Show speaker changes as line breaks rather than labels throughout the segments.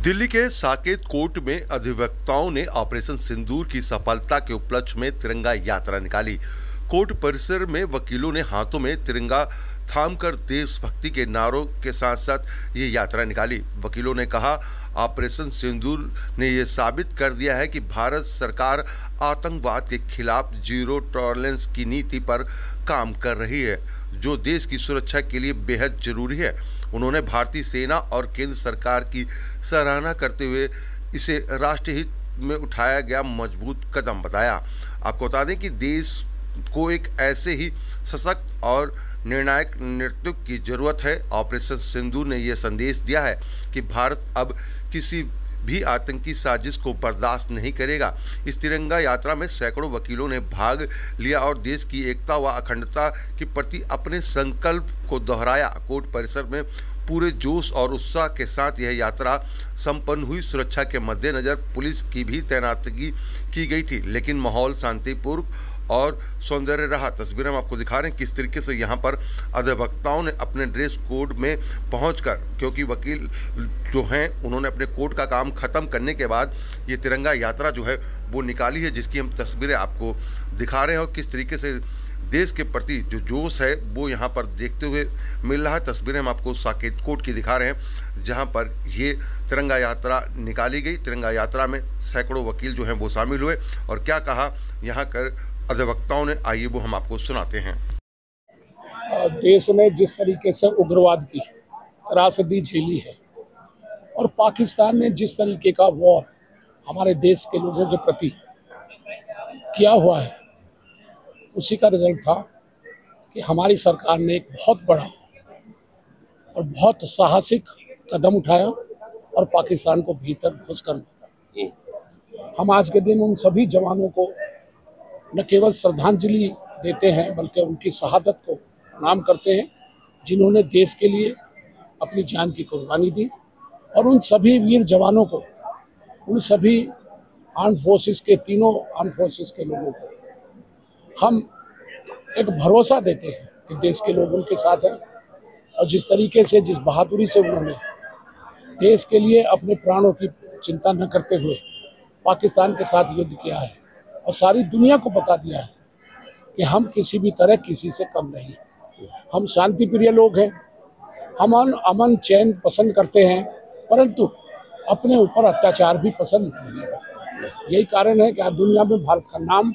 दिल्ली के साकेत कोर्ट में अधिवक्ताओं ने ऑपरेशन सिंदूर की सफलता के उपलक्ष्य में तिरंगा यात्रा निकाली। कोर्ट परिसर में वकीलों ने हाथों में तिरंगा थामकर देशभक्ति के नारों के साथ साथ ये यात्रा निकाली। वकीलों ने कहा, ऑपरेशन सिंदूर ने ये साबित कर दिया है कि भारत सरकार आतंकवाद के खिलाफ जीरो टॉलरेंस की नीति पर काम कर रही है, जो देश की सुरक्षा के लिए बेहद जरूरी है। उन्होंने भारतीय सेना और केंद्र सरकार की सराहना करते हुए इसे राष्ट्रहित में उठाया गया मजबूत कदम बताया। आपको बता दें कि देश को एक ऐसे ही सशक्त और निर्णायक नेतृत्व की जरूरत है। ऑपरेशन सिंदूर ने यह संदेश दिया है कि भारत अब किसी भी आतंकी साजिश को बर्दाश्त नहीं करेगा। इस तिरंगा यात्रा में सैकड़ों वकीलों ने भाग लिया और देश की एकता व अखंडता के प्रति अपने संकल्प को दोहराया। कोर्ट परिसर में पूरे जोश और उत्साह के साथ यह यात्रा संपन्न हुई। सुरक्षा के मद्देनजर पुलिस की भी तैनाती की गई थी, लेकिन माहौल शांतिपूर्ण और सौंदर्य रहा। तस्वीरें हम आपको दिखा रहे हैं किस तरीके से यहाँ पर अधिवक्ताओं ने अपने ड्रेस कोड में पहुंचकर, क्योंकि वकील जो हैं उन्होंने अपने कोर्ट का काम ख़त्म करने के बाद ये तिरंगा यात्रा जो है वो निकाली है, जिसकी हम तस्वीरें आपको दिखा रहे हैं और किस तरीके से देश के प्रति जो जोश है वो यहाँ पर देखते हुए मिल रहा है। तस्वीरें हम आपको साकेत कोर्ट की दिखा रहे हैं, जहाँ पर ये तिरंगा यात्रा निकाली गई। तिरंगा यात्रा में सैकड़ों वकील जो हैं वो शामिल हुए और क्या कहा यहाँ कर अधिवक्ताओं ने, आइए वो हम आपको सुनाते हैं।
देश ने जिस तरीके से उग्रवाद की त्रासदी झेली है और पाकिस्तान ने जिस तरीके का वॉर हमारे देश के लोगों के प्रति किया हुआ है, उसी का रिजल्ट था कि हमारी सरकार ने एक बहुत बड़ा और बहुत साहसिक कदम उठाया और पाकिस्तान को भीतर घुस कर मारा। हम आज के दिन उन सभी जवानों को न केवल श्रद्धांजलि देते हैं बल्कि उनकी शहादत को प्रणाम करते हैं, जिन्होंने देश के लिए अपनी जान की कुर्बानी दी। और उन सभी वीर जवानों को, उन सभी आर्म फोर्सेस के, तीनों आर्म फोर्सेस के लोगों को हम एक भरोसा देते हैं कि देश के लोग उनके साथ हैं। और जिस तरीके से, जिस बहादुरी से उन्होंने देश के लिए अपने प्राणों की चिंता न करते हुए पाकिस्तान के साथ युद्ध किया है और सारी दुनिया को बता दिया है कि हम किसी भी तरह किसी से कम नहीं, हम शांति प्रिय लोग हैं, हम अमन चैन पसंद करते हैं, परंतु अपने ऊपर अत्याचार भी पसंद नहीं करते। यही कारण है कि आज दुनिया में भारत का नाम,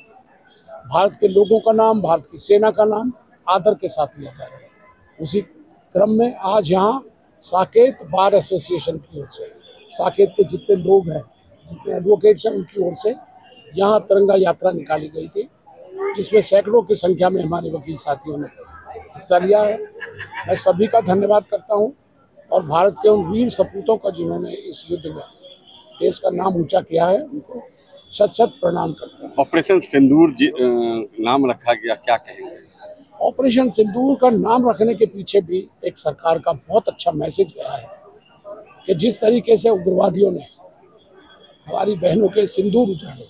भारत के लोगों का नाम, भारत की सेना का नाम आदर के साथ लिया जा रहा है। उसी क्रम में आज यहाँ साकेत बार एसोसिएशन की ओर से, साकेत के जितने लोग हैं, जितने एडवोकेट्स हैं, उनकी ओर से यहाँ तिरंगा यात्रा निकाली गई थी, जिसमें सैकड़ों की संख्या में हमारे वकील साथियों ने हिस्सा लिया है। मैं सभी का धन्यवाद करता हूँ और भारत के उन वीर सपूतों का जिन्होंने इस युद्ध में देश का नाम ऊंचा किया है, उनको शत शत प्रणाम करता हूँ।
ऑपरेशन सिंदूर नाम रखा गया, क्या कहेंगे?
ऑपरेशन सिंदूर का नाम रखने के पीछे भी एक सरकार का बहुत अच्छा मैसेज गया है कि जिस तरीके से उग्रवादियों ने हमारी बहनों के सिंदूर उजाड़े,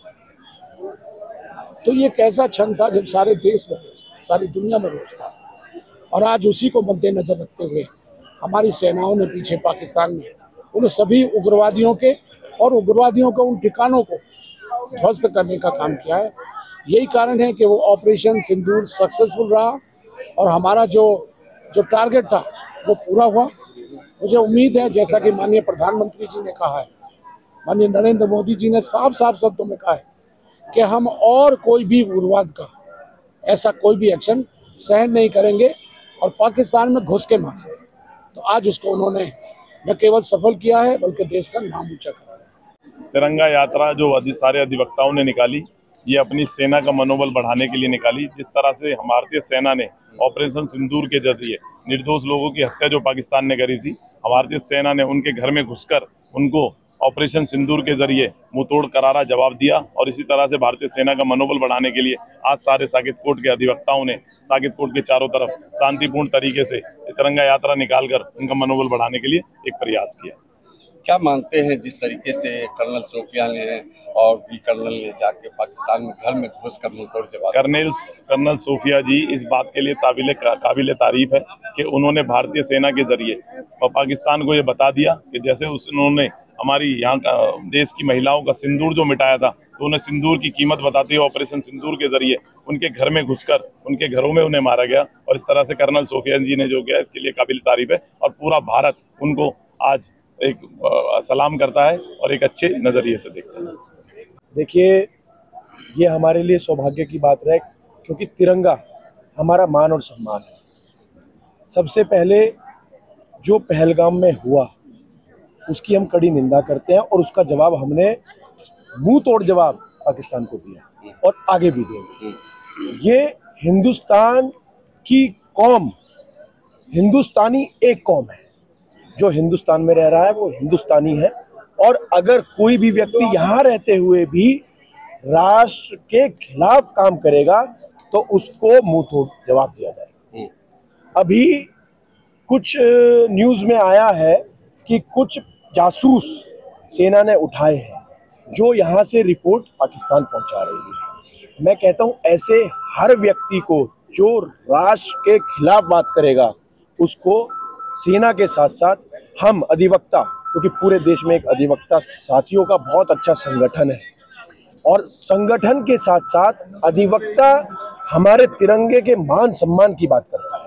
तो ये कैसा क्षण था जब सारे देश में रोष था, सारी दुनिया में रोष था। और आज उसी को मद्देनजर रखते हुए हमारी सेनाओं ने पीछे पाकिस्तान में उन सभी उग्रवादियों के और उग्रवादियों के उन ठिकानों को ध्वस्त करने का काम किया है। यही कारण है कि वो ऑपरेशन सिंदूर सक्सेसफुल रहा और हमारा जो टारगेट था वो पूरा हुआ। मुझे उम्मीद है, जैसा कि माननीय प्रधानमंत्री जी ने कहा है, माननीय नरेंद्र मोदी जी ने साफ साफ शब्दों में कहा है कि हम और कोई भी उग्रवाद का ऐसा कोई भी एक्शन सहन नहीं करेंगे और पाकिस्तान में घुस के मारेंगे। तो आज उसको उन्होंने न केवल सफल किया है बल्कि देश का नाम ऊंचा करा है।
तिरंगा यात्रा जो सारे अधिवक्ताओं ने निकाली, ये अपनी सेना का मनोबल बढ़ाने के लिए निकाली। जिस तरह से भारतीय सेना ने ऑपरेशन सिंदूर के जरिए निर्दोष लोगों की हत्या जो पाकिस्तान ने करी थी, भारतीय सेना ने उनके घर में घुसकर उनको ऑपरेशन सिंदूर के जरिए मुंहतोड़ करारा जवाब दिया। और इसी तरह से भारतीय सेना का मनोबल बढ़ाने के लिए आज सारे साकेत कोर्ट के अधिवक्ताओं ने साकेत कोर्ट के चारों तरफ शांतिपूर्ण तरीके से तिरंगा यात्रा निकालकर उनका मनोबल बढ़ाने के लिए एक प्रयास किया।
क्या मानते हैं जिस तरीके से कर्नल सोफिया ने और भी कर्नल ने जाके पाकिस्तान में घर में घुसकर मुंहतोड़ जवाब,
कर्नल सोफिया जी इस बात के लिए काबिल तारीफ है कि उन्होंने भारतीय सेना के जरिए पाकिस्तान को ये बता दिया कि जैसे उन्होंने हमारी यहाँ का देश की महिलाओं का सिंदूर जो मिटाया था, तो उन्हें सिंदूर की कीमत बताते हुए ऑपरेशन सिंदूर के जरिए उनके घर में घुसकर उनके घरों में उन्हें मारा गया। और इस तरह से कर्नल सोफिया जी ने जो किया, इसके लिए काबिल तारीफ है और पूरा भारत उनको आज एक सलाम करता है और एक अच्छे नज़रिए से देखता है।
देखिए, ये हमारे लिए सौभाग्य की बात रहे, क्योंकि तिरंगा हमारा मान और सम्मान है। सबसे पहले जो पहलगाम में हुआ उसकी हम कड़ी निंदा करते हैं और उसका जवाब हमने मुंह तोड़ जवाब पाकिस्तान को दिया और आगे भी देंगे। ये हिंदुस्तान की कौम, हिंदुस्तानी एक कौम है। जो हिंदुस्तान में रह रहा है वो हिंदुस्तानी है, और अगर कोई भी व्यक्ति यहाँ रहते हुए भी राष्ट्र के खिलाफ काम करेगा तो उसको मुंह तोड़ जवाब दिया जाएगा। अभी कुछ न्यूज़ में आया है कि कुछ जासूस सेना ने उठाए हैं जो यहाँ से रिपोर्ट पाकिस्तान पहुँचा रही है। मैं कहता हूँ ऐसे हर व्यक्ति को जो राष्ट्र के खिलाफ बात करेगा उसको सेना के साथ साथ हम अधिवक्ता, क्योंकि पूरे देश में एक अधिवक्ता साथियों का बहुत अच्छा संगठन है, और संगठन के साथ साथ अधिवक्ता हमारे तिरंगे के मान सम्मान की बात करता है।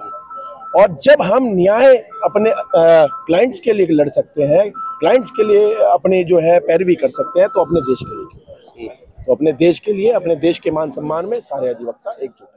और जब हम न्याय अपने क्लाइंट्स के लिए लड़ सकते हैं, क्लाइंट्स के लिए अपने जो है पैरवी कर सकते हैं, तो अपने देश के लिए, तो अपने देश के लिए, अपने देश के मान सम्मान में सारे अधिवक्ता एकजुट हैं।